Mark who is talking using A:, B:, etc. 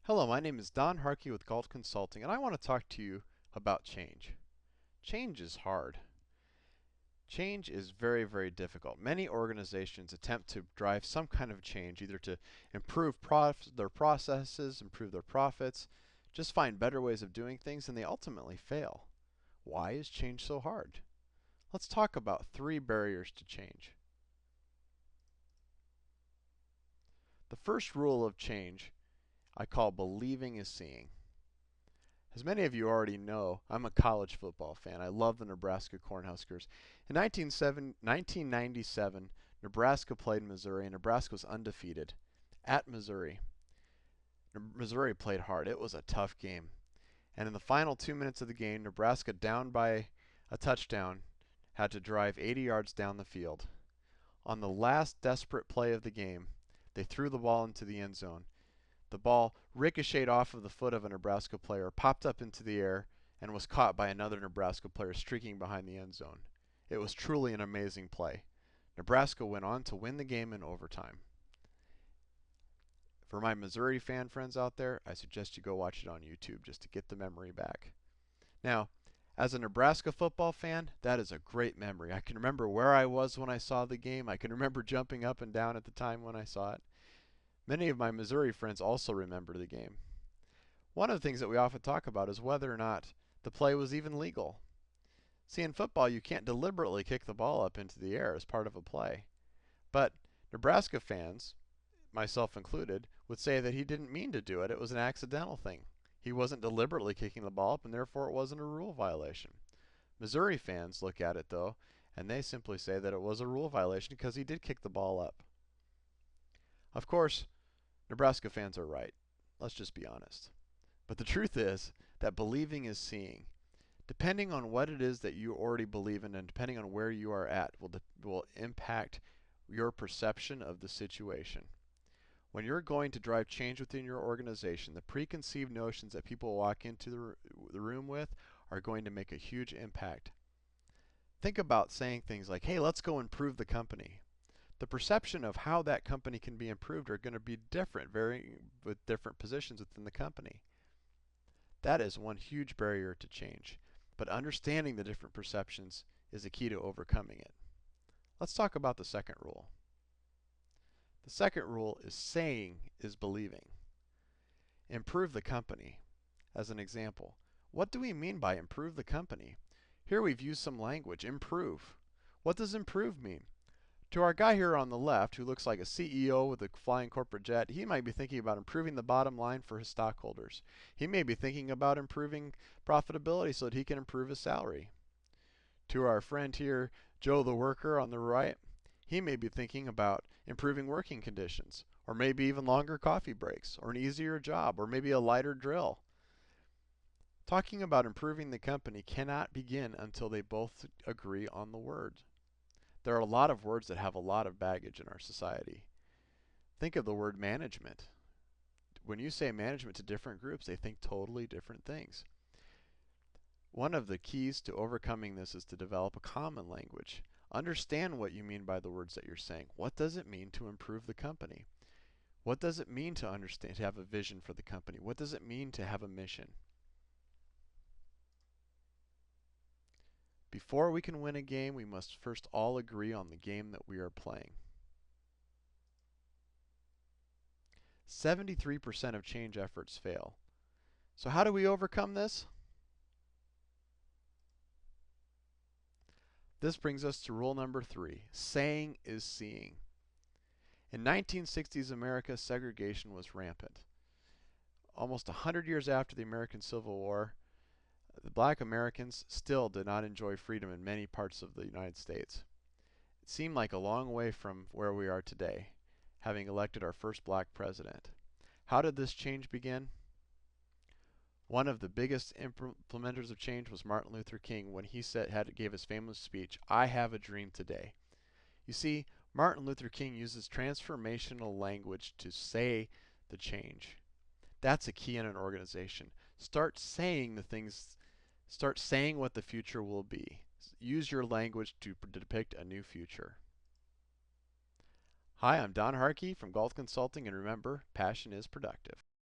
A: Hello, my name is Don Harkey with Galt Consulting, and I want to talk to you about change. Change is hard. Change is very, very difficult. Many organizations attempt to drive some kind of change, either to improve their processes, improve their profits, just find better ways of doing things, and they ultimately fail. Why is change so hard? Let's talk about 3 barriers to change. The first rule of change I call believing is seeing. As many of you already know, I'm a college football fan. I love the Nebraska Cornhuskers. In 1997, Nebraska played Missouri, and Nebraska was undefeated at Missouri. Missouri played hard. It was a tough game. And in the final 2 minutes of the game, Nebraska, down by a touchdown, had to drive 80 yards down the field. On the last desperate play of the game, they threw the ball into the end zone. The ball ricocheted off of the foot of a Nebraska player, popped up into the air, and was caught by another Nebraska player streaking behind the end zone. It was truly an amazing play. Nebraska went on to win the game in overtime. For my Missouri fan friends out there, I suggest you go watch it on YouTube just to get the memory back. Now, as a Nebraska football fan, that is a great memory. I can remember where I was when I saw the game. I can remember jumping up and down at the time when I saw it. Many of my Missouri friends also remember the game. One of the things that we often talk about is whether or not the play was even legal. See, in football, you can't deliberately kick the ball up into the air as part of a play. But Nebraska fans, myself included, would say that he didn't mean to do it. It was an accidental thing. He wasn't deliberately kicking the ball up, and therefore it wasn't a rule violation. Missouri fans look at it, though, and they simply say that it was a rule violation because he did kick the ball up. Of course, Nebraska fans are right. Let's just be honest. But the truth is that believing is seeing. Depending on what it is that you already believe in and depending on where you are at will impact your perception of the situation. When you're going to drive change within your organization, the preconceived notions that people walk into the room with are going to make a huge impact. Think about saying things like, hey, let's go improve the company. The perception of how that company can be improved are going to be different, varying with different positions within the company. That is one huge barrier to change. But understanding the different perceptions is the key to overcoming it. Let's talk about the second rule. The second rule is saying is believing. Improve the company. As an example, what do we mean by improve the company? Here we've used some language, improve. What does improve mean? To our guy here on the left, who looks like a CEO with a flying corporate jet, he might be thinking about improving the bottom line for his stockholders. He may be thinking about improving profitability so that he can improve his salary. To our friend here, Joe the worker on the right, he may be thinking about improving working conditions, or maybe even longer coffee breaks, or an easier job, or maybe a lighter drill. Talking about improving the company cannot begin until they both agree on the word. There are a lot of words that have a lot of baggage in our society. Think of the word management. When you say management to different groups, they think totally different things. One of the keys to overcoming this is to develop a common language. Understand what you mean by the words that you're saying. What does it mean to improve the company? What does it mean to understand, to have a vision for the company? What does it mean to have a mission? Before we can win a game, we must first all agree on the game that we are playing. 73% of change efforts fail. So how do we overcome this? This brings us to rule number 3. Saying is seeing. In 1960s America, segregation was rampant. Almost 100 years after the American Civil War, the black Americans still did not enjoy freedom in many parts of the United States. It seemed like a long way from where we are today, having elected our first black president. How did this change begin? One of the biggest implementers of change was Martin Luther King when he gave his famous speech, "I have a dream today." You see, Martin Luther King uses transformational language to say the change. That's a key in an organization. Start saying the things, start saying what the future will be. Use your language to depict a new future. Hi, I'm Don Harkey from Galt Consulting, and remember, passion is productive.